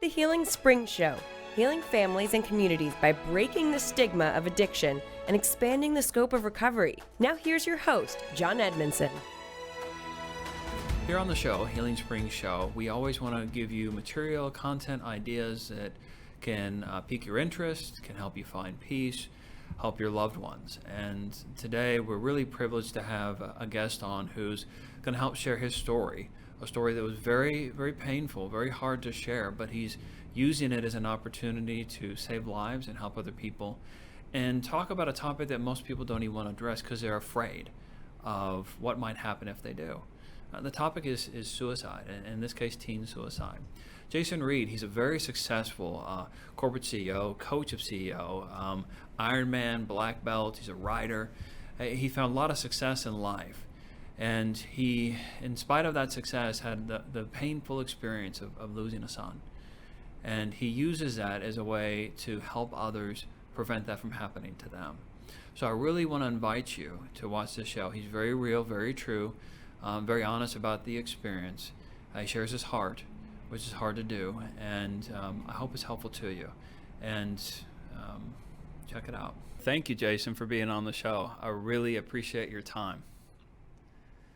The Healing Spring Show, healing families and communities by breaking the stigma of addiction and expanding the scope of recovery. Now here's your host, John Edmonson. Here on the show, Healing Spring Show, we always want to give you material, content, ideas that can pique your interest, can help you find peace, help your loved ones. And today we're really privileged to have a guest on who's going to help share his story, a story that was very, very painful, very hard to share, but he's using it as an opportunity to save lives and help other people and talk about a topic that most people don't even want to address because they're afraid of what might happen if they do. The topic is suicide, and in this case, teen suicide. Jason Reid, he's a very successful corporate CEO, coach of CEO, Ironman, black belt, he's a writer. He found a lot of success in life. And he, in spite of that success, had the painful experience of losing a son. And he uses that as a way to help others prevent that from happening to them. So I really want to invite you to watch this show. He's very real, very true. Very honest about the experience. He shares his heart, which is hard to do, and I hope it's helpful to you. And check it out. Thank you, Jason, for being on the show. I really appreciate your time.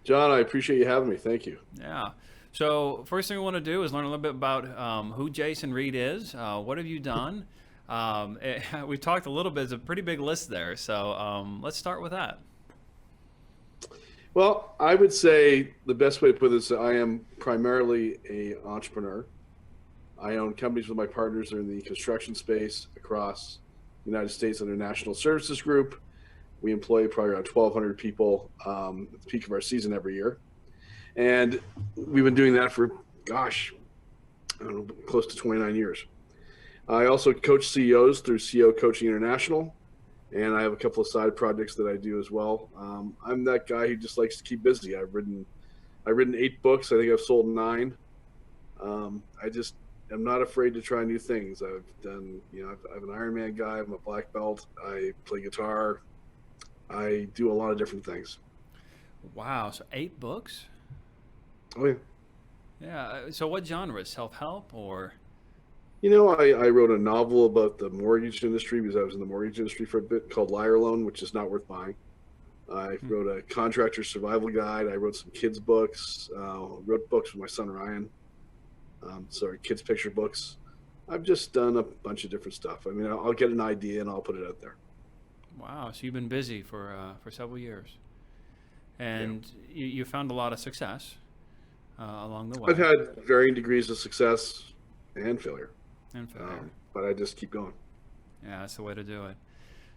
John, I appreciate you having me. Thank you. Yeah. So first thing we want to do is learn a little bit about who Jason Reid is. What have you done? We talked a little bit. It's a pretty big list there. So let's start with that. Well, I would say the best way to put this, I am primarily an entrepreneur. I own companies with my partners that are in the construction space across the United States under National Services Group. We employ probably around 1,200 people at the peak of our season every year. And we've been doing that for, I don't know, close to 29 years. I also coach CEOs through CEO Coaching International. And I have a couple of side projects that I do as well. I'm that guy who just likes to keep busy. I've written 8 books. I think I've sold 9. I'm not afraid to try new things. I've done, I'm an Ironman guy. I'm a black belt. I play guitar. I do a lot of different things. Wow. So 8 books? Oh, yeah. Yeah. So what genre? Self-help or? I wrote a novel about the mortgage industry because I was in the mortgage industry for a bit called Liar Loan, which is not worth buying. I wrote a contractor survival guide. I wrote some kids books, wrote books with my son, Ryan. Kids picture books. I've just done a bunch of different stuff. I mean, I'll get an idea and I'll put it out there. Wow. So you've been busy for several years and you found a lot of success along the way. I've had varying degrees of success and failure. But I just keep going. Yeah, that's the way to do it.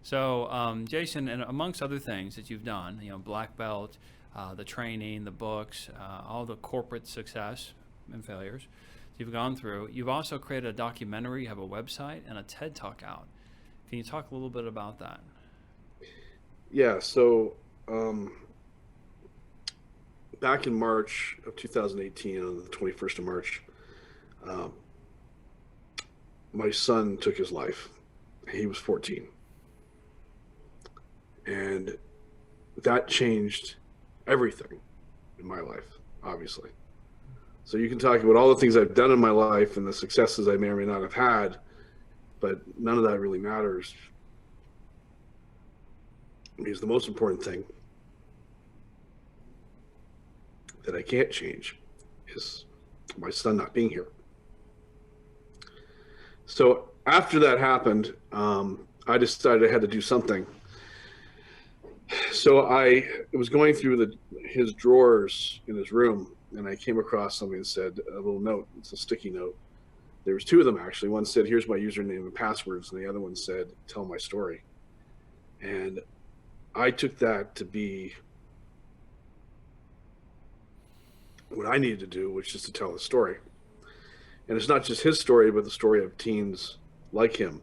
So, Jason, and amongst other things that you've done, black belt, the training, the books, all the corporate success and failures you've gone through, you've also created a documentary, you have a website, and a TED Talk out. Can you talk a little bit about that? Yeah, so back in March of 2018, on the 21st of March, my son took his life. He was 14. And that changed everything in my life, obviously. So you can talk about all the things I've done in my life and the successes I may or may not have had, but none of that really matters. Because the most important thing that I can't change is my son not being here. So after that happened, I decided I had to do something. So I was going through his drawers in his room, and I came across something that said a little note. It's a sticky note. There was 2 of them, actually. One said, "Here's my username and passwords," and the other one said, "Tell my story." And I took that to be what I needed to do, which is to tell the story. And it's not just his story, but the story of teens like him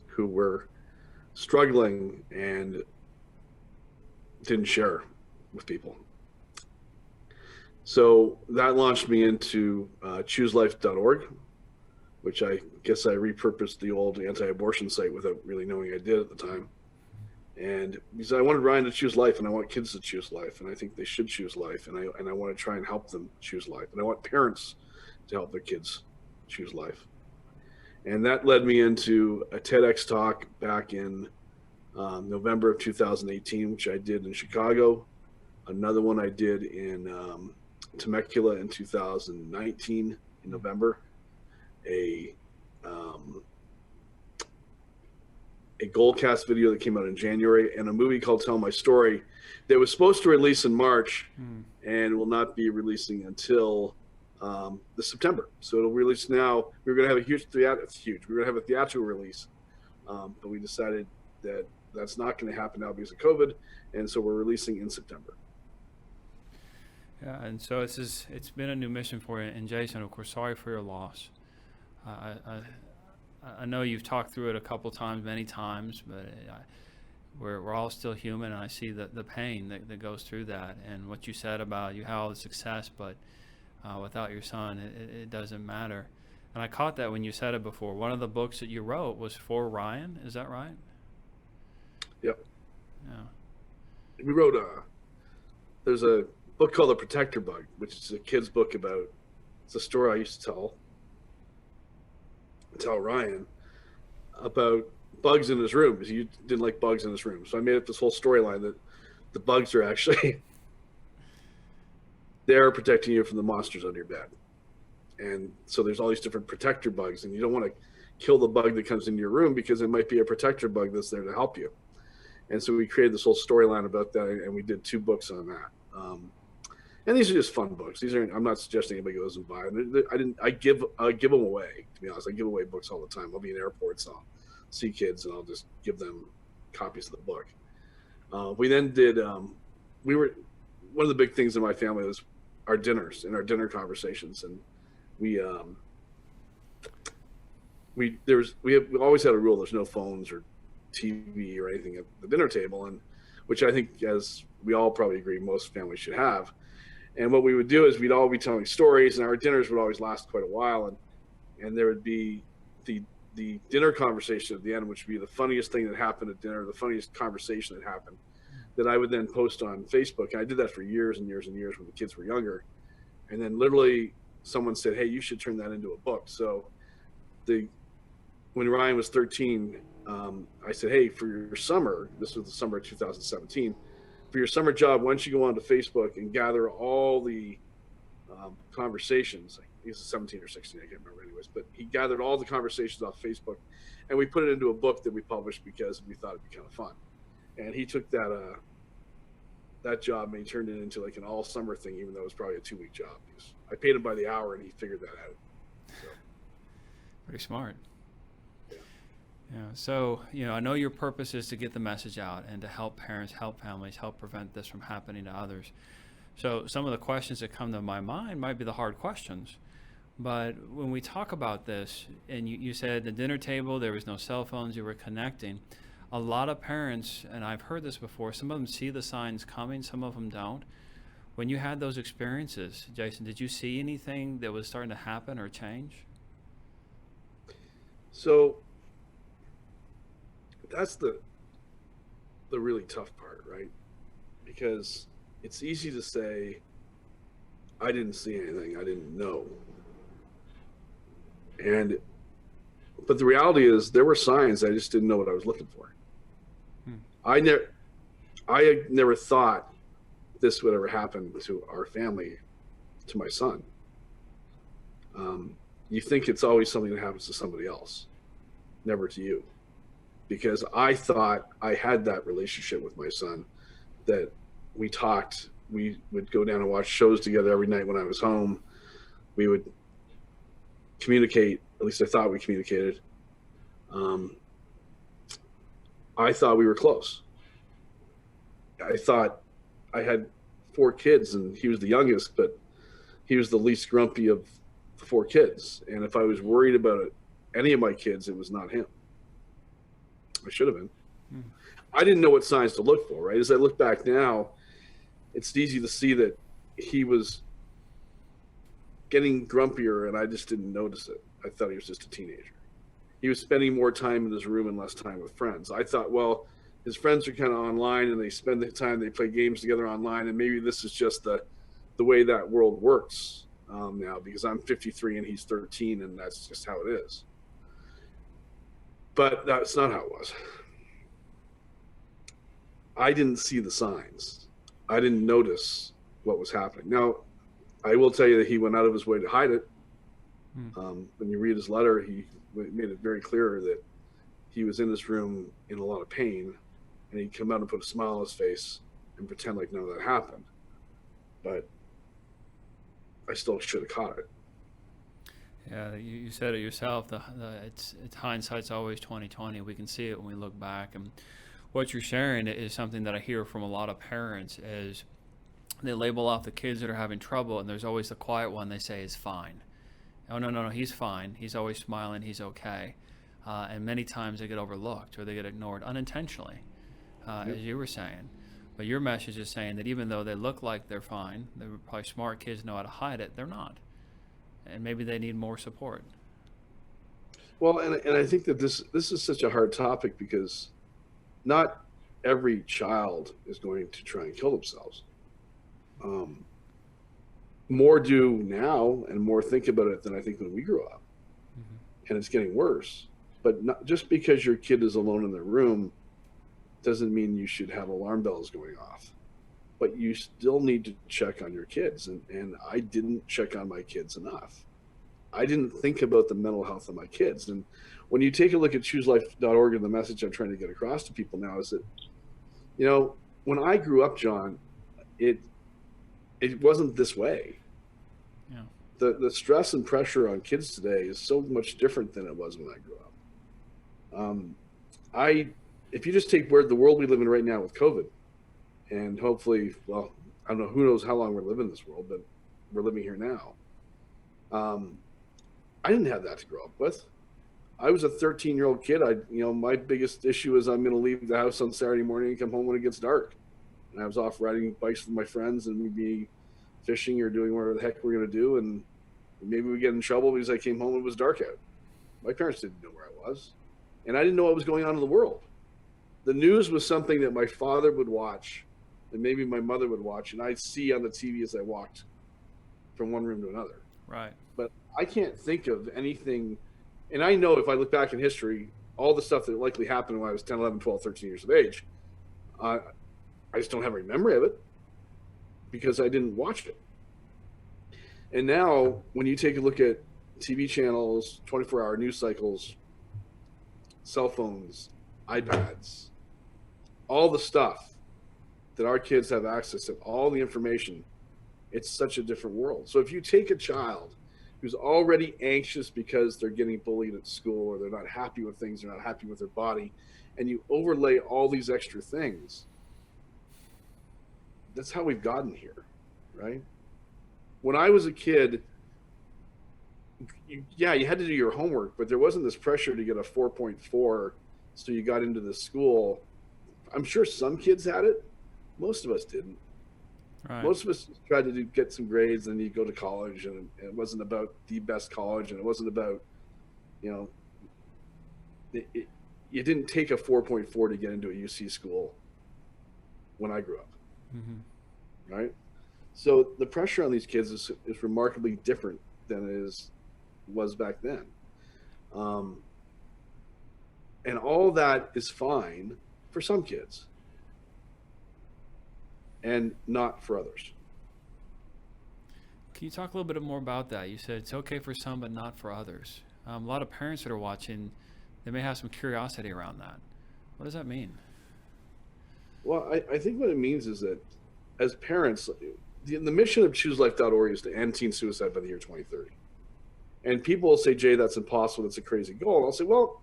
who were struggling and didn't share with people. So that launched me into chooselife.org, which I guess I repurposed the old anti-abortion site without really knowing I did at the time. And because I wanted Ryan to choose life, and I want kids to choose life, and I think they should choose life, and I want to try and help them choose life, and I want parents to help their kids choose life. And that led me into a TEDx talk back in November of 2018, which I did in Chicago. Another one I did in Temecula in 2019 in November. A Goldcast video that came out in January, and a movie called Tell My Story that was supposed to release in March and will not be releasing until the September. So it'll release now. We were going to have a huge. We were going to have a theatrical release, but we decided that that's not going to happen now because of COVID, and so we're releasing in September. Yeah, and so it's been a new mission for you. And Jason, of course, sorry for your loss. I know you've talked through it a couple times, many times, but we're all still human, and I see the pain that goes through that. And what you said about you had all the success, but without your son, it doesn't matter. And I caught that when you said it before. One of the books that you wrote was for Ryan. Is that right? Yep. Yeah. We wrote there's a book called The Protector Bug, which is a kid's book about, it's a story I used to tell Ryan about bugs in his room, because he didn't like bugs in his room. So I made up this whole storyline that the bugs are actually they're protecting you from the monsters under your bed. And so there's all these different protector bugs, and you don't want to kill the bug that comes into your room because it might be a protector bug that's there to help you. And so we created this whole storyline about that, and we did 2 books on that. And these are just fun books. These aren't. I'm not suggesting anybody goes and buy them. I give them away. To be honest, I give away books all the time. I'll be in airports, I'll see kids, and I'll just give them copies of the book. We then did. We were one of the big things in my family was our dinners and our dinner conversations, and we always had a rule: there's no phones or TV or anything at the dinner table, and which I think, as we all probably agree, most families should have. And what we would do is we'd all be telling stories, and our dinners would always last quite a while, and there would be the dinner conversation at the end, which would be the funniest thing that happened at dinner, the funniest conversation that happened, that I would then post on Facebook. And I did that for years and years and years when the kids were younger. And then literally someone said, "Hey, you should turn that into a book." So when Ryan was 13, I said, "Hey, for your summer," this was the summer of 2017, "for your summer job, why don't you go onto Facebook and gather all the conversations." He was 17 or 16, I can't remember anyways, but he gathered all the conversations off Facebook, and we put it into a book that we published because we thought it'd be kind of fun. And he took that job and he turned it into like an all summer thing, even though it was probably a 2-week job. Because I paid him by the hour, and he figured that out. So. Pretty smart. Yeah. So, I know your purpose is to get the message out and to help parents, help families, help prevent this from happening to others. So some of the questions that come to my mind might be the hard questions. But when we talk about this, and you said the dinner table, there was no cell phones, you were connecting. A lot of parents, and I've heard this before, some of them see the signs coming, some of them don't. When you had those experiences, Jason, did you see anything that was starting to happen or change? So that's the really tough part, right? Because it's easy to say, I didn't see anything, I didn't know. But the reality is there were signs, I just didn't know what I was looking for. I never thought this would ever happen to our family, to my son. You think it's always something that happens to somebody else, never to you. Because I thought I had that relationship with my son, that we talked, we would go down and watch shows together every night when I was home. We would communicate, at least I thought we communicated. I thought we were close. I thought I had 4 kids and he was the youngest, but he was the least grumpy of the 4 kids. And if I was worried about any of my kids, it was not him. I should have been. I didn't know what signs to look for, right? As I look back now, it's easy to see that he was getting grumpier and I just didn't notice it. I thought he was just a teenager. He was spending more time in his room and less time with friends. I thought, well, his friends are kind of online and they spend the time, they play games together online, and maybe this is just the way that world works now, because I'm 53 and he's 13, and that's just how it is. But that's not how it was. I didn't see the signs. I didn't notice what was happening. Now, I will tell you that he went out of his way to hide it. When you read his letter, he made it very clear that he was in this room in a lot of pain, and he'd come out and put a smile on his face and pretend like none of that happened. But I still should have caught it. Yeah, you said it yourself. It's hindsight's always 20/20. We can see it when we look back. And what you're sharing is something that I hear from a lot of parents is they label off the kids that are having trouble, and there's always the quiet one they say is fine. Oh, no, he's fine. He's always smiling. He's okay. And many times they get overlooked or they get ignored unintentionally, as you were saying. But your message is saying that even though they look like they're fine, they're probably smart kids, know how to hide it, they're not. And maybe they need more support. Well, and I think that this is such a hard topic because not every child is going to try and kill themselves. More do now and more think about it than I think when we grew up. And it's getting worse. But not just because your kid is alone in their room doesn't mean you should have alarm bells going off. But you still need to check on your kids. And I didn't check on my kids enough. I didn't think about the mental health of my kids. And when you take a look at chooselife.org, and the message I'm trying to get across to people now is that, when I grew up, John, it wasn't this way. Yeah. The stress and pressure on kids today is so much different than it was when I grew up. If you just take the world we live in right now with COVID, and hopefully, well, I don't know, who knows how long we're living in this world, but we're living here now. I didn't have that to grow up with. I was a 13-year-old kid. My biggest issue is I'm going to leave the house on Saturday morning and come home when it gets dark. And I was off riding bikes with my friends, and we'd be fishing or doing whatever the heck we're going to do. And maybe we get in trouble because I came home and it was dark out. My parents didn't know where I was. And I didn't know what was going on in the world. The news was something that my father would watch and maybe my mother would watch, and I'd see on the TV as I walked from one room to another. Right. But I can't think of anything. And I know if I look back in history, all the stuff that likely happened when I was 10, 11, 12, 13 years of age, I just don't have a memory of it because I didn't watch it. And now when you take a look at TV channels, 24-hour news cycles, cell phones, iPads, all the stuff that our kids have access to, all the information, it's such a different world. So if you take a child who's already anxious because they're getting bullied at school or they're not happy with things, they're not happy with their body, and you overlay all these extra things, that's how we've gotten here, right? When I was a kid, you had to do your homework, but there wasn't this pressure to get a 4.4 so you got into the school. I'm sure some kids had it. Most of us didn't. Right. Most of us tried to get some grades, and you go to college, and it wasn't about the best college, and it wasn't about, you didn't take a 4.4 to get into a UC school when I grew up, right? So the pressure on these kids is remarkably different than it was back then. And all that is fine for some kids and not for others. Can you talk a little bit more about that? You said it's okay for some, but not for others. A lot of parents that are watching, they may have some curiosity around that. What does that mean? Well, I think what it means is that as parents, the mission of chooselife.org is to end teen suicide by the year 2030. And people will say, Jay, that's impossible. That's a crazy goal. And I'll say, well,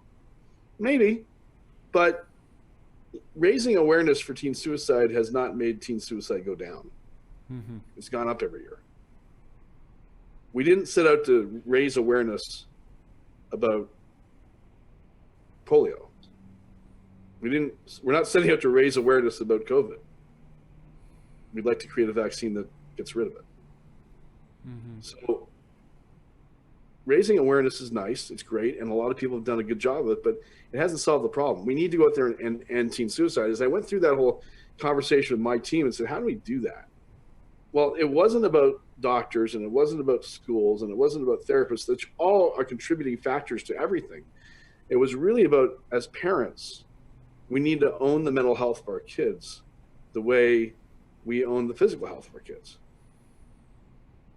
maybe, but raising awareness for teen suicide has not made teen suicide go down. It's gone up every year. We didn't set out to raise awareness about polio. We're not setting out to raise awareness about COVID. We'd like to create a vaccine that gets rid of it. So raising awareness is nice. It's great. And a lot of people have done a good job of it, but it hasn't solved the problem. We need to go out there and end teen suicide. As I went through that whole conversation with my team and said, how do we do that? Well, it wasn't about doctors, and it wasn't about schools, and it wasn't about therapists, which all are contributing factors to everything. It was really about, as parents, we need to own the mental health of our kids the way we own the physical health of our kids.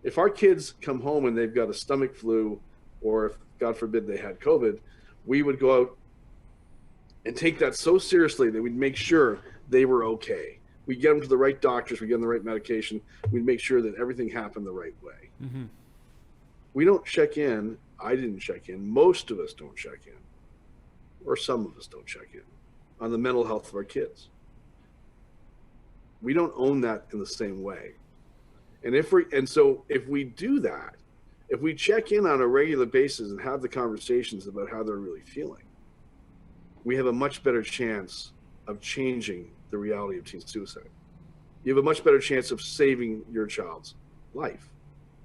If our kids come home and they've got a stomach flu, or if, God forbid, they had COVID, we would go out and take that so seriously that we'd make sure they were okay. We'd get them to the right doctors, we'd get them the right medication, we'd make sure that everything happened the right way. Mm-hmm. We don't check in. I didn't check in. Most of us don't check in, or some of us don't check in on the mental health of our kids. We don't own that in the same way. And so if we do that, if we check in on a regular basis and have the conversations about how they're really feeling, we have a much better chance of changing the reality of teen suicide. You have a much better chance of saving your child's life.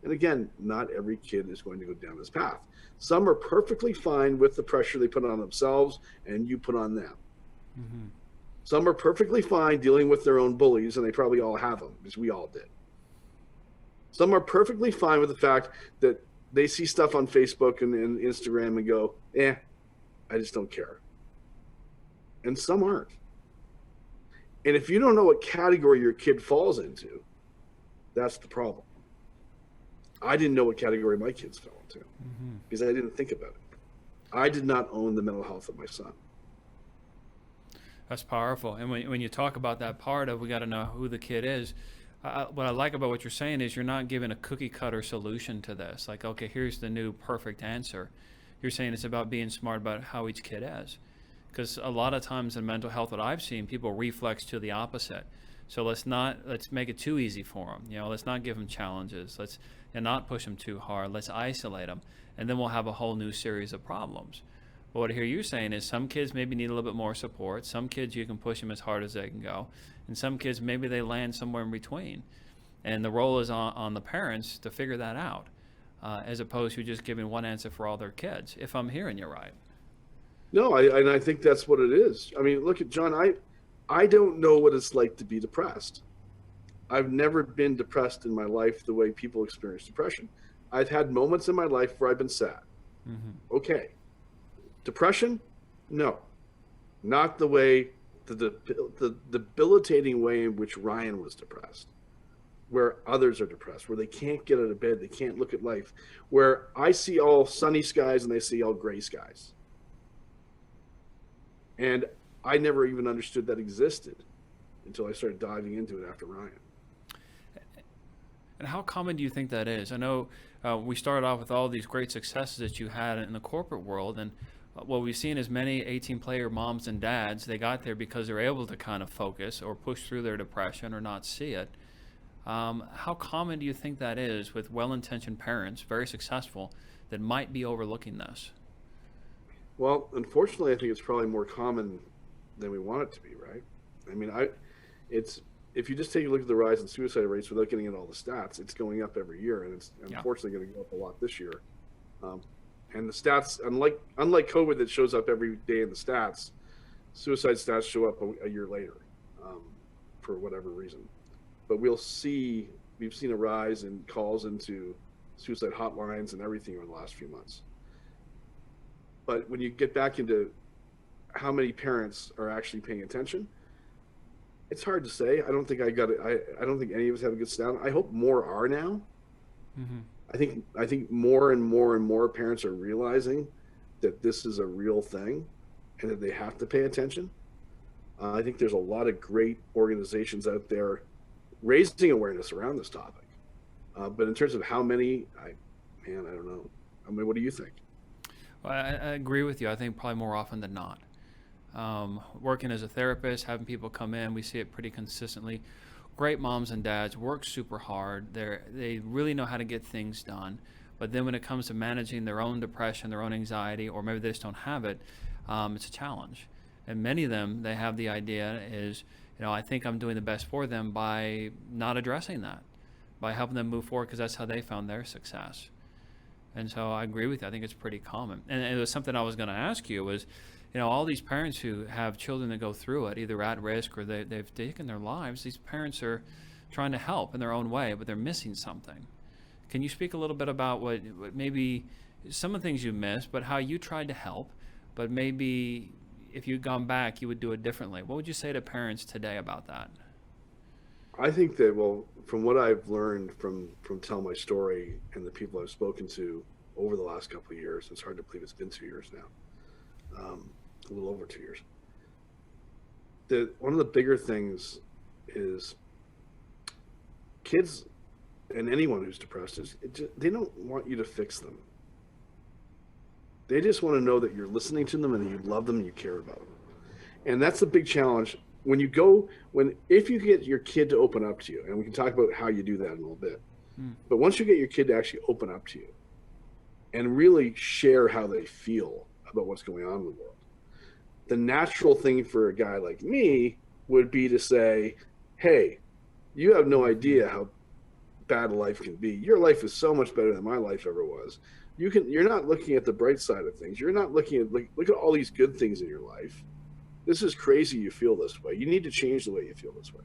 And again, not every kid is going to go down this path. Some are perfectly fine with the pressure they put on themselves and you put on them. Mm-hmm. Some are perfectly fine dealing with their own bullies, and they probably all have them, because we all did. Some are perfectly fine with the fact that they see stuff on Facebook and Instagram and go, I just don't care. And some aren't. And if you don't know what category your kid falls into, that's the problem. I didn't know what category my kids fell into because I didn't think about it. I did not own the mental health of my son. That's powerful. And when you talk about that part of we got to know who the kid is, what I like about what you're saying is you're not giving a cookie cutter solution to this. Like, okay, here's the new perfect answer. You're saying it's about being smart about how each kid is. Because a lot of times in mental health, what I've seen, people reflex to the opposite. So let's make it too easy for them. Let's not give them challenges. Let's not push them too hard. Let's isolate them. And then we'll have a whole new series of problems. But what I hear you saying is some kids maybe need a little bit more support. Some kids you can push them as hard as they can go. And some kids, maybe they land somewhere in between. And the role is on the parents to figure that out, as opposed to just giving one answer for all their kids, if I'm hearing you right. No, I think that's what it is. I mean, look at John. I don't know what it's like to be depressed. I've never been depressed in my life the way people experience depression. I've had moments in my life where I've been sad. Mm-hmm. Okay. Depression? No. Not the way, the debilitating way in which Ryan was depressed, where others are depressed, where they can't get out of bed, they can't look at life, where I see all sunny skies and they see all gray skies. And I never even understood that existed until I started diving into it after Ryan. And how common do you think that is? I know we started off with all these great successes that you had in the corporate world, and what we've seen is many 18-player moms and dads, they got there because they're able to kind of focus or push through their depression or not see it. How common do you think that is with well-intentioned parents, very successful, that might be overlooking this? Well, unfortunately, I think it's probably more common than we want it to be, right? I mean, if you just take a look at the rise in suicide rates without getting into all the stats, it's going up every year, and it's unfortunately going to go up a lot this year. And the stats, unlike COVID that shows up every day in the stats, suicide stats show up a year later for whatever reason. But we've seen a rise in calls into suicide hotlines and everything over the last few months. But when you get back into how many parents are actually paying attention, it's hard to say. I don't think I don't think any of us have a good stat. I hope more are now. Mm-hmm. I think more and more and more parents are realizing that this is a real thing and that they have to pay attention. I think there's a lot of great organizations out there raising awareness around this topic. But in terms of how many, I don't know. I mean, what do you think? Well, I agree with you. I think probably more often than not. Working as a therapist, having people come in, we see it pretty consistently. Great moms and dads work super hard. They really know how to get things done. But then when it comes to managing their own depression, their own anxiety, or maybe they just don't have it, it's a challenge. And many of them, they have the idea is, I think I'm doing the best for them by not addressing that, by helping them move forward because that's how they found their success. And so I agree with you. I think it's pretty common. And it was something I was going to ask you was, all these parents who have children that go through it, either at risk or they've taken their lives, these parents are trying to help in their own way, but they're missing something. Can you speak a little bit about what maybe some of the things you missed, but how you tried to help, but maybe if you'd gone back, you would do it differently. What would you say to parents today about that? I think that, well, from what I've learned from telling my story and the people I've spoken to over the last couple of years, it's hard to believe it's been 2 years now, a little over 2 years. One of the bigger things is kids and anyone who's depressed they don't want you to fix them. They just want to know that you're listening to them and that you love them and you care about them. And that's the big challenge. If you get your kid to open up to you, and we can talk about how you do that in a little bit, but once you get your kid to actually open up to you and really share how they feel about what's going on in the world, the natural thing for a guy like me would be to say, hey, you have no idea how bad life can be. Your life is so much better than my life ever was. You're not looking at the bright side of things. You're not looking at, look at all these good things in your life. This is crazy you feel this way. You need to change the way you feel this way.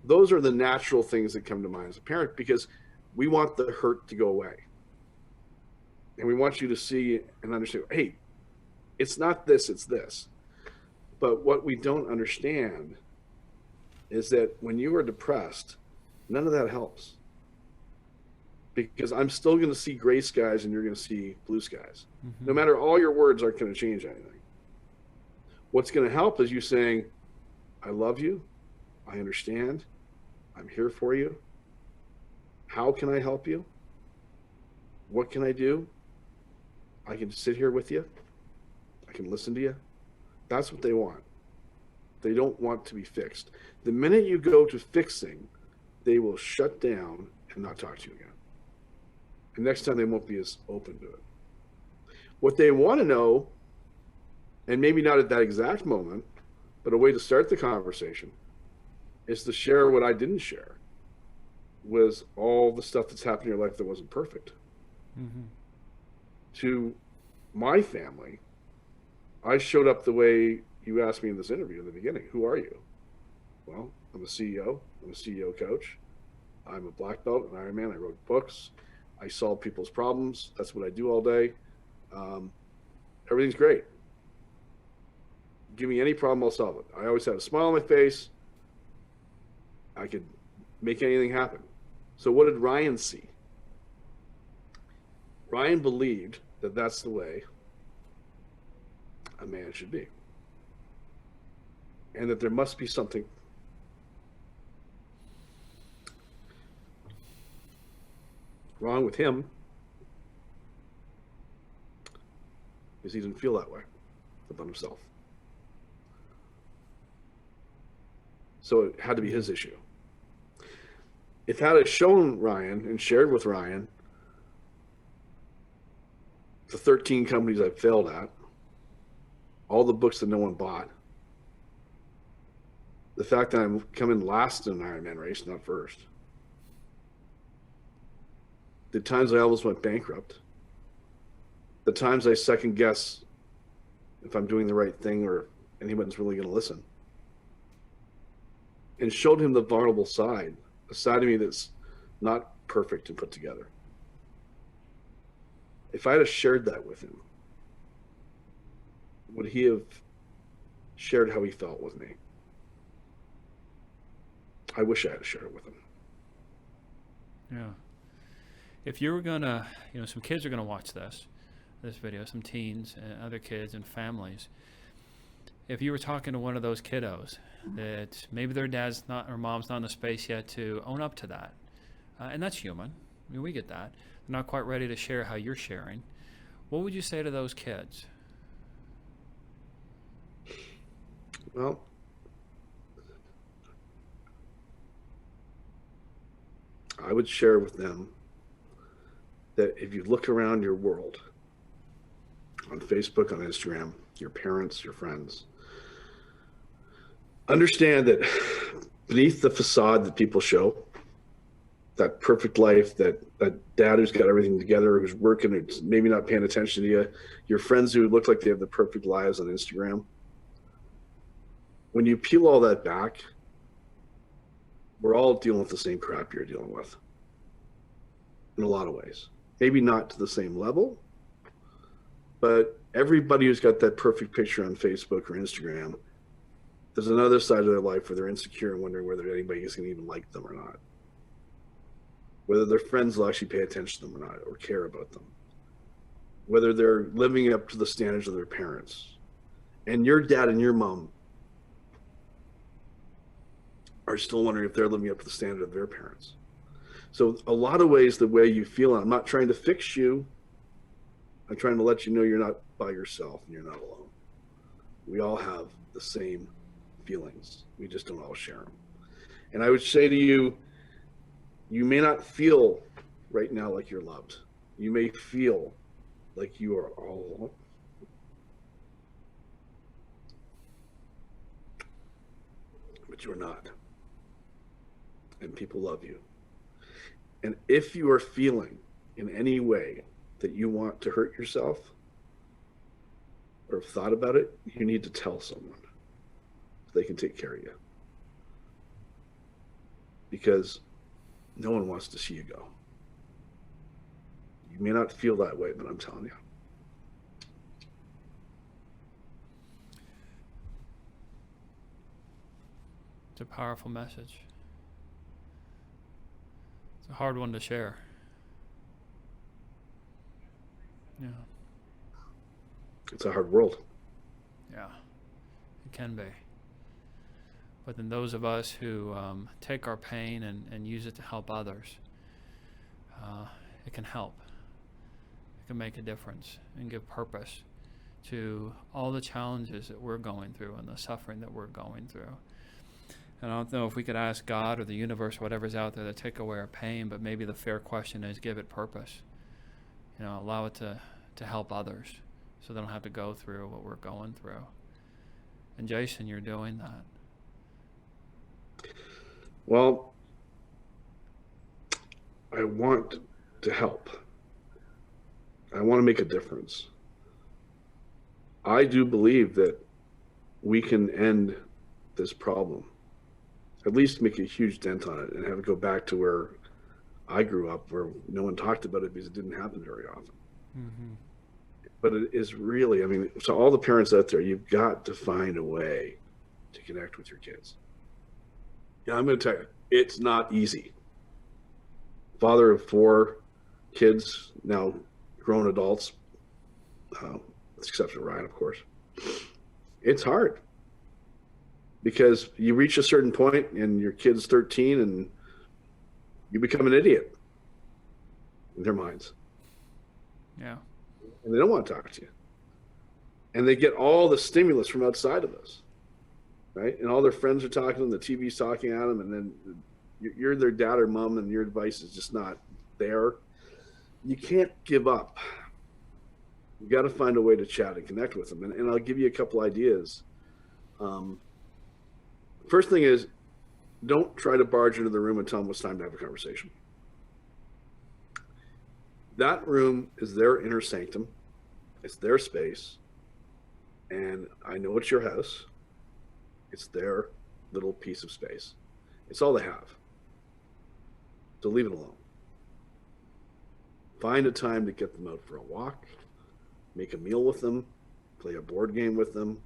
Those are the natural things that come to mind as a parent, because we want the hurt to go away. And we want you to see and understand, hey, it's not this, it's this. But what we don't understand is that when you are depressed, none of that helps. Because I'm still going to see gray skies and you're going to see blue skies. Mm-hmm. No matter, all your words aren't going to change anything. What's going to help is you saying, I love you, I understand, I'm here for you. How can I help you? What can I do? I can sit here with you. I can listen to you. That's what they want. They don't want to be fixed. The minute you go to fixing, they will shut down and not talk to you again. And next time they won't be as open to it. What they want to know, and maybe not at that exact moment, but a way to start the conversation, is to share what I didn't share, was all the stuff that's happened in your life that wasn't perfect. Mm-hmm. To my family, I showed up the way you asked me in this interview in the beginning. Who are you? Well, I'm a CEO. I'm a CEO coach. I'm a black belt, an Ironman. I wrote books. I solve people's problems. That's what I do all day. Everything's great. Give me any problem, I'll solve it. I always had a smile on my face. I could make anything happen. So what did Ryan see? Ryan believed that that's the way a man should be. And that there must be something wrong with him, because he didn't feel that way about himself. So it had to be his issue. If I had shown Ryan and shared with Ryan the 13 companies I failed at, all the books that no one bought, the fact that I'm coming last in an Ironman race, not first, the times I almost went bankrupt, the times I second guess if I'm doing the right thing or anyone's really going to listen, and showed him the vulnerable side, a side of me that's not perfect and put together. If I had shared that with him, would he have shared how he felt with me? I wish I had shared it with him. Yeah. If you were gonna, some kids are gonna watch this video, some teens and other kids and families. If you were talking to one of those kiddos that maybe their dad's not or mom's not in the space yet to own up to that, and that's human. I mean, we get that. They're not quite ready to share how you're sharing. What would you say to those kids? Well, I would share with them that if you look around your world, on Facebook, on Instagram, your parents, your friends, understand that beneath the facade that people show, that perfect life, that dad who's got everything together, who's working, who's maybe not paying attention to you, your friends who look like they have the perfect lives on Instagram, when you peel all that back, we're all dealing with the same crap you're dealing with in a lot of ways. Maybe not to the same level, but Everybody who's got that perfect picture on Facebook or Instagram, there's another side of their life where they're insecure and wondering whether anybody is going to even like them or not. Whether their friends will actually pay attention to them or not, or care about them. Whether they're living up to the standards of their parents. And your dad and your mom are still wondering if they're living up to the standard of their parents. So a lot of ways, the way you feel, I'm not trying to fix you. I'm trying to let you know you're not by yourself and you're not alone. We all have the same feelings. We just don't all share them. And I would say to you, you may not feel right now like you're loved. You may feel like you are all alone. But you're not. And people love you. And if you are feeling in any way that you want to hurt yourself or have thought about it, you need to tell someone so they can take care of you. Because no one wants to see you go. You may not feel that way, but I'm telling you. It's a powerful message. It's a hard one to share. Yeah. It's a hard world. Yeah, it can be. But then those of us who take our pain and use it to help others, it can help. It can make a difference and give purpose to all the challenges that we're going through and the suffering that we're going through. And I don't know if we could ask God or the universe, whatever's out there, to take away our pain, but maybe the fair question is give it purpose. Allow it to help others so they don't have to go through what we're going through. And Jason, you're doing that. Well, I want to help. I want to make a difference. I do believe that we can end this problem, at least make a huge dent on it and have it go back to where I grew up, where no one talked about it because it didn't happen very often. Mm-hmm. But it is really, so all the parents out there, you've got to find a way to connect with your kids. Yeah, I'm going to tell you, it's not easy. Father of 4 kids, now grown adults, except for Ryan, of course. It's hard because you reach a certain point and your kid's 13 and you become an idiot in their minds. Yeah. And they don't want to talk to you. And they get all the stimulus from outside of us. Right? And all their friends are talking to them, the TV's talking at them, and then you're their dad or mom and your advice is just not there. You can't give up. You got to find a way to chat and connect with them. And I'll give you a couple ideas. First thing is, don't try to barge into the room and tell them it's time to have a conversation. That room is their inner sanctum. It's their space. And I know it's your house. It's their little piece of space. It's all they have. So leave it alone. Find a time to get them out for a walk, make a meal with them, play a board game with them.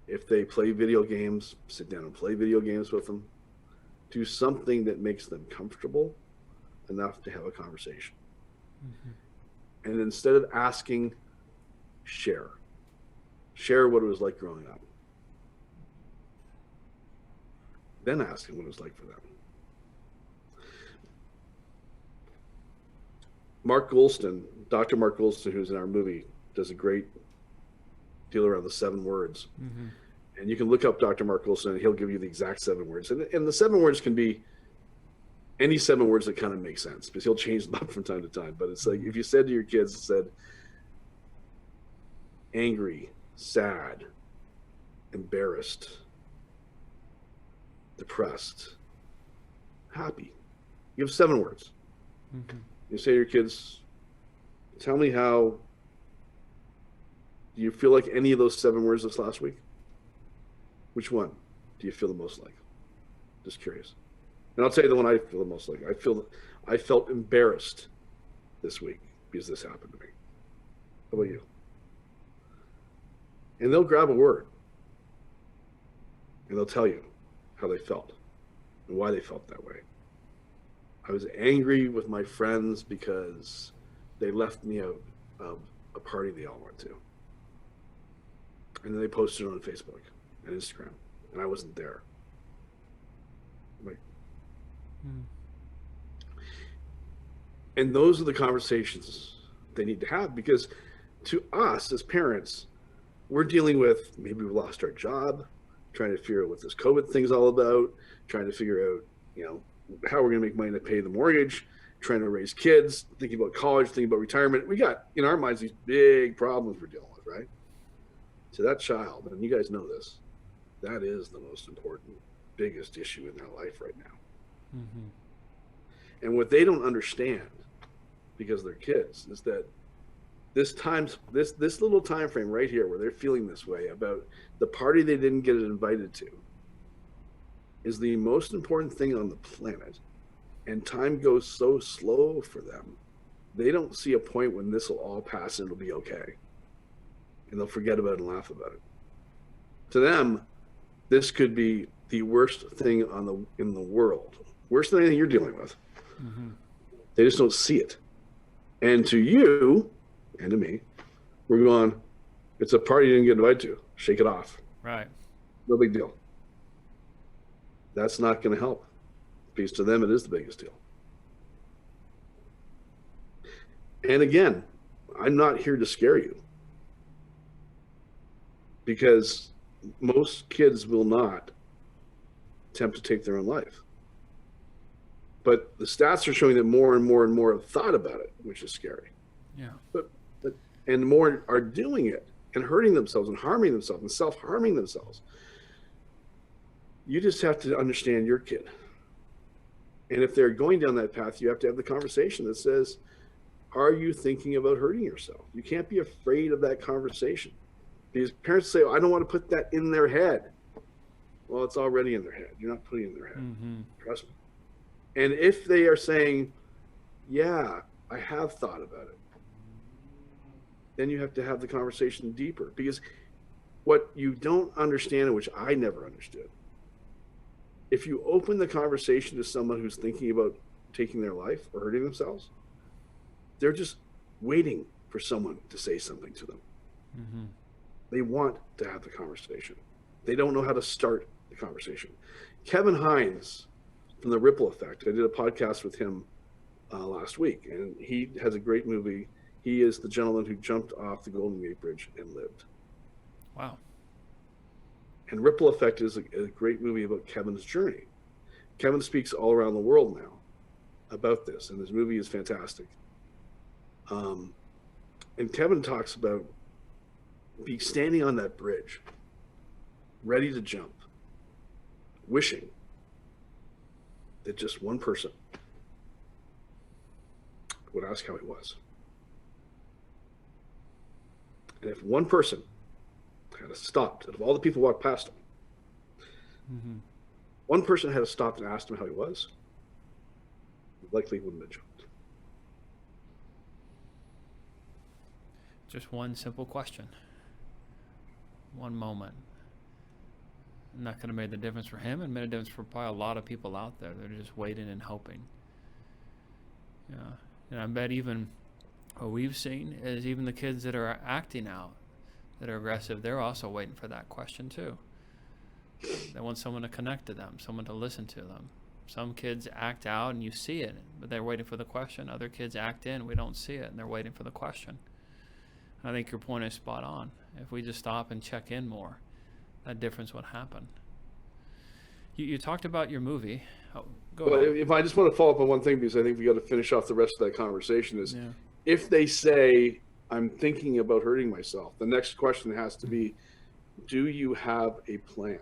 If they play video games, sit down and play video games with them. Do something that makes them comfortable enough to have a conversation. Mm-hmm. And instead of asking, share. Share what it was like growing up. Then ask them what it was like for them. Dr. Mark Goulston, who's in our movie, does a great deal around the 7 words. Mm-hmm. And you can look up Dr. Mark Goulston and he'll give you the exact 7 words. And the 7 words can be any 7 words that kind of make sense because he'll change them up from time to time. But it's like if you said to your kids, angry, sad, embarrassed, depressed, happy. You have 7 words. Mm-hmm. You say to your kids, tell me how, do you feel like any of those 7 words this last week? Which one do you feel the most like? Just curious. And I'll tell you the one I feel the most like. I felt embarrassed this week because this happened to me. How about you? And they'll grab a word and they'll tell you how they felt and why they felt that way. I was angry with my friends because they left me out of a party they all went to. And then they posted it on Facebook and Instagram, and I wasn't there. Like, and those are the conversations they need to have, because to us as parents, we're dealing with, maybe we lost our job, trying to figure out what this COVID thing's all about, trying to figure out, how we're going to make money to pay the mortgage, trying to raise kids, thinking about college, thinking about retirement. We got in our minds these big problems we're dealing with, right? To that child, and you guys know this, that is the most important, biggest issue in their life right now. And what they don't understand, because they're kids, is that this little time frame right here where they're feeling this way about the party they didn't get invited to is the most important thing on the planet. And time goes so slow for them. They don't see a point when this will all pass and it'll be okay. And they'll forget about it and laugh about it. To them, this could be the worst thing in the world. Worse than anything you're dealing with. They just don't see it. And to you and to me, we're going, it's a party you didn't get invited to. Shake it off. Right. No big deal. That's not going to help. Because to them, it is the biggest deal. And again, I'm not here to scare you. Because most kids will not attempt to take their own life. But the stats are showing that more and more and more have thought about it, which is scary. Yeah. But and more are doing it and hurting themselves and harming themselves and self-harming themselves. You just have to understand your kid. And if they're going down that path, you have to have the conversation that says, are you thinking about hurting yourself? You can't be afraid of that conversation. Because parents say, oh, I don't want to put that in their head. Well, it's already in their head. You're not putting it in their head. Trust me. And if they are saying, yeah, I have thought about it, then you have to have the conversation deeper. Because what you don't understand, and which I never understood, if you open the conversation to someone who's thinking about taking their life or hurting themselves, they're just waiting for someone to say something to them. They want to have the conversation. They don't know how to start the conversation. Kevin Hines from The Ripple Effect, I did a podcast with him last week, and he has a great movie. He is the gentleman who jumped off the Golden Gate Bridge and lived. Wow. And Ripple Effect is a great movie about Kevin's journey. Kevin speaks all around the world now about this, and this movie is fantastic. And Kevin talks about standing on that bridge, ready to jump, wishing that just one person would ask how he was. And if one person had stopped, and if all the people walked past him, one person had stopped and asked him how he was, he likely wouldn't have jumped. Just one simple question. One moment. And that could have made the difference for him and made a difference for probably a lot of people out there. They're just waiting and hoping. Yeah. And I bet even what we've seen is even the kids that are acting out, that are aggressive, they're also waiting for that question too. They want someone to connect to them, someone to listen to them. Some kids act out and you see it, but they're waiting for the question. Other kids act in, we don't see it, and they're waiting for the question. I think your point is spot on. If we just stop and check in more, that difference would happen. You talked about your movie. Oh, go ahead. If I just want to follow up on one thing, because I think we got to finish off the rest of that conversation, is if they say, I'm thinking about hurting myself, the next question has to be, do you have a plan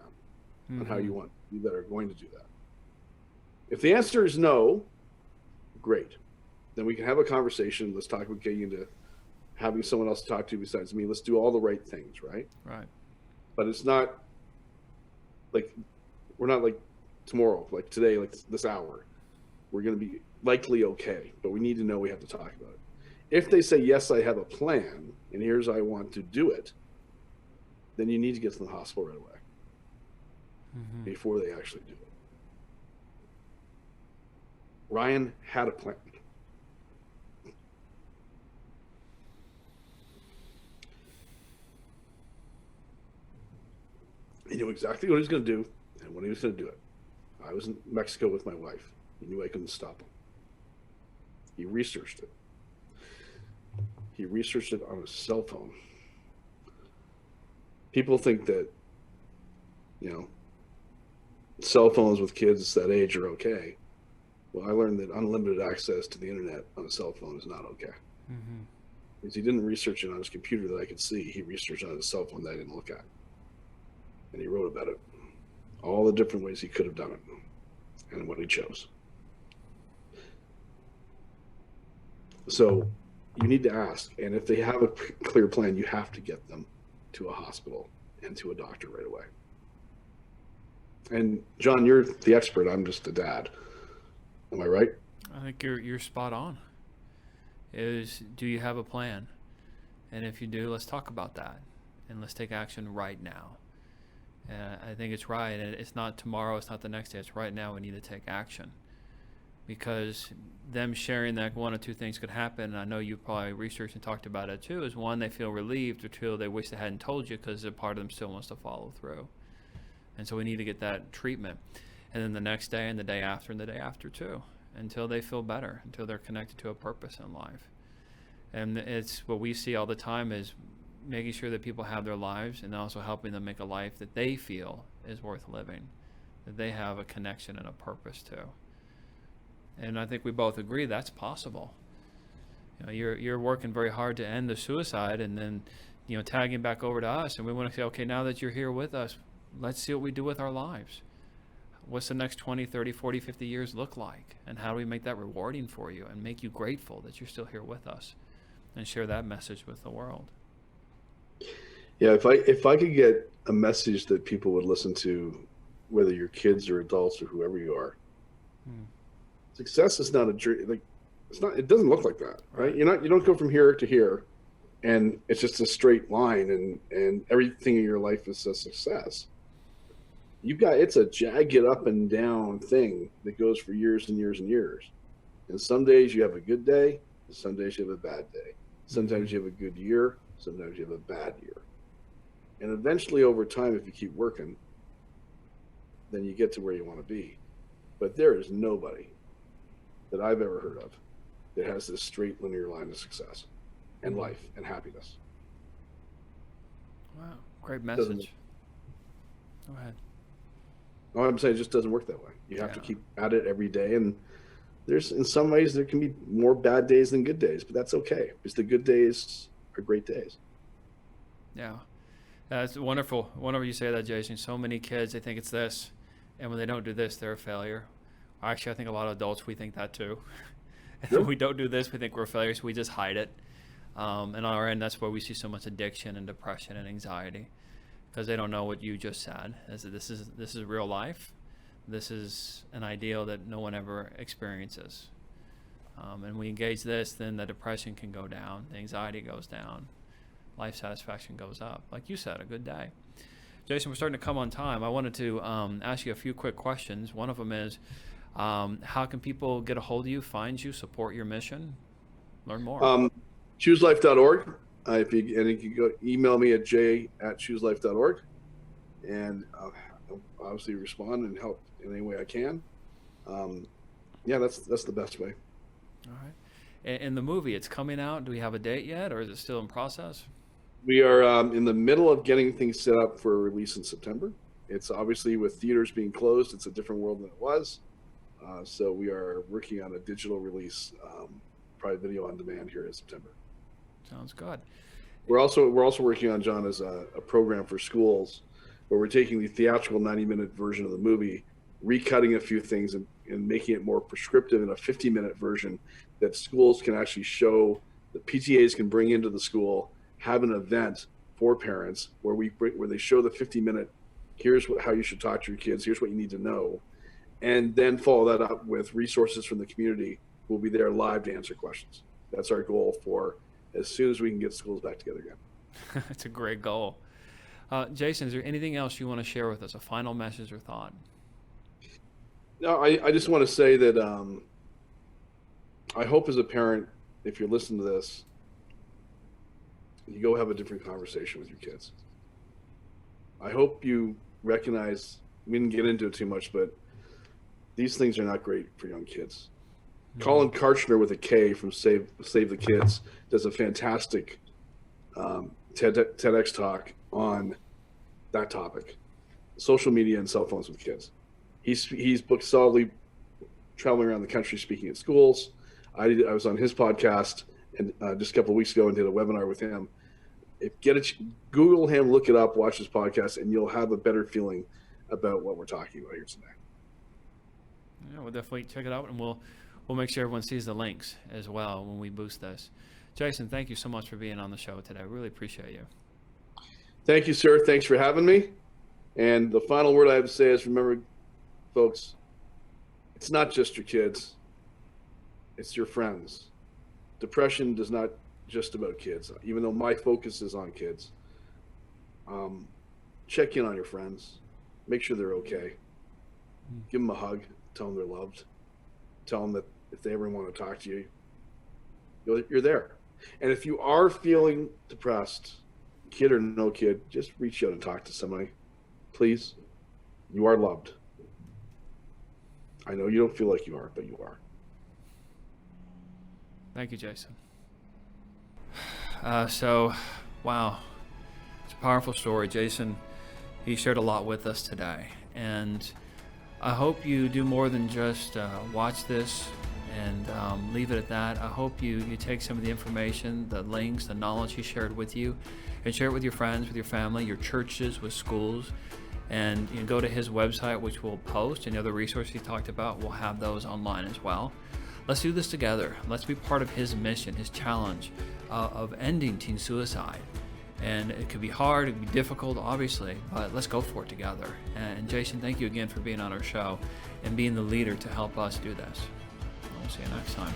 on how you want that are going to do that? If the answer is no, great. Then we can have a conversation. Let's talk about getting into having someone else to talk to besides me. Let's do all the right things, right? Right. But it's not like, we're not like tomorrow, like today, like this hour. We're going to be likely okay, but we need to know we have to talk about it. If they say, yes, I have a plan, and here's how I want to do it, then you need to get to the hospital right away before they actually do it. Ryan had a plan. He knew exactly what he was going to do and when he was going to do it. I was in Mexico with my wife. He knew I couldn't stop him. He researched it. He researched it on his cell phone. People think that, cell phones with kids that age are okay. Well, I learned that unlimited access to the internet on a cell phone is not okay. Because he didn't research it on his computer that I could see. He researched it on his cell phone that I didn't look at. And he wrote about it. All the different ways he could have done it and what he chose. So you need to ask. And if they have a clear plan, you have to get them to a hospital and to a doctor right away. And John, you're the expert. I'm just a dad. Am I right? I think you're spot on. Do you have a plan? And if you do, let's talk about that. And let's take action right now. And I think it's right. And it's not tomorrow. It's not the next day. It's right now. We need to take action. Because them sharing that one or two things could happen, and I know you probably researched and talked about it too, is one, they feel relieved, or two, they wish they hadn't told you because a part of them still wants to follow through. And so we need to get that treatment. And then the next day and the day after and the day after too, until they feel better, until they're connected to a purpose in life. And it's what we see all the time is making sure that people have their lives and also helping them make a life that they feel is worth living, that they have a connection and a purpose to. And I think we both agree that's possible. You're working very hard to end the suicide, and then, tagging back over to us, and we want to say, okay, now that you're here with us, let's see what we do with our lives. What's the next 20, 30, 40, 50 years look like? And how do we make that rewarding for you and make you grateful that you're still here with us, and share that message with the world? Yeah, if I could get a message that people would listen to, whether you're kids or adults or whoever you are, success is not a dream. Like, it's not. It doesn't look like that, right? You don't go from here to here, and it's just a straight line, and everything in your life is a success. It's a jagged up and down thing that goes for years and years and years. And some days you have a good day, and some days you have a bad day. Sometimes you have a good year, sometimes you have a bad year. And eventually, over time, if you keep working, then you get to where you want to be. But there is nobody that I've ever heard of that has this straight linear line of success and life and happiness. Wow, great message. Go ahead. No, I'm saying it just doesn't work that way. You have to keep at it every day, and in some ways there can be more bad days than good days, but that's okay because the good days are great days. Yeah. It's wonderful. Whenever you say that, Jason, so many kids, they think it's this, and when they don't do this, they're a failure. Actually, I think a lot of adults, we think that too. And when we don't do this, we think we're failures. We just hide it. And on our end, that's where we see so much addiction and depression and anxiety, because they don't know what you just said. This is real life. This is an ideal that no one ever experiences. And we engage this, then the depression can go down, the anxiety goes down, life satisfaction goes up. Like you said, a good day. Jason, we're starting to come on time. I wanted to ask you a few quick questions. One of them is, how can people get a hold of you, find you, support your mission, learn more? ChooseLife.org. And you can go email me at j@chooselife.org, and I'll obviously respond and help in any way I can. That's the best way. All right. And the movie, it's coming out. Do we have a date yet, or is it still in process? We are in the middle of getting things set up for a release in September. It's obviously, with theaters being closed, it's a different world than it was. So we are working on a digital release, probably video on demand here in September. Sounds good. We're also working on, John, as a program for schools where we're taking the theatrical 90-minute version of the movie, recutting a few things and making it more prescriptive in a 50-minute version that schools can actually show, the PTAs can bring into the school, have an event for parents where they show the 50-minute, here's how you should talk to your kids, here's what you need to know, and then follow that up with resources from the community who will be there live to answer questions. That's our goal for as soon as we can get schools back together again. That's a great goal. Jason, is there anything else you want to share with us? A final message or thought? No, I just want to say that I hope as a parent, if you're listening to this, you go have a different conversation with your kids. I hope you recognize, we didn't get into it too much, but these things are not great for young kids. Mm-hmm. Colin Karchner with a K from Save the Kids does a fantastic TEDx talk on that topic, social media and cell phones with kids. He's booked solidly traveling around the country speaking at schools. I was on his podcast and just a couple of weeks ago and did a webinar with him. Google him, look it up, watch his podcast, and you'll have a better feeling about what we're talking about here today. Yeah, we'll definitely check it out, and we'll make sure everyone sees the links as well when we boost this. Jason, thank you so much for being on the show today. I really appreciate you. Thank you, sir. Thanks for having me. And the final word I have to say is, remember, folks, it's not just your kids. It's your friends. Depression is not just about kids, even though my focus is on kids. Check in on your friends. Make sure they're okay. Give them a hug. Tell them they're loved. Tell them that if they ever want to talk to you, you're there. And if you are feeling depressed, kid or no kid, just reach out and talk to somebody. Please. You are loved. I know you don't feel like you are, but you are. Thank you, Jason. Wow. It's a powerful story. Jason, he shared a lot with us today. And I hope you do more than just watch this and leave it at that. I hope you take some of the information, the links, the knowledge he shared with you, and share it with your friends, with your family, your churches, with schools. And you go to his website, which we'll post, and the other resources he talked about, we'll have those online as well. Let's do this together. Let's be part of his mission, his challenge of ending teen suicide. And it could be hard, it could be difficult, obviously, but let's go for it together. And Jason, thank you again for being on our show and being the leader to help us do this. We'll see you next time.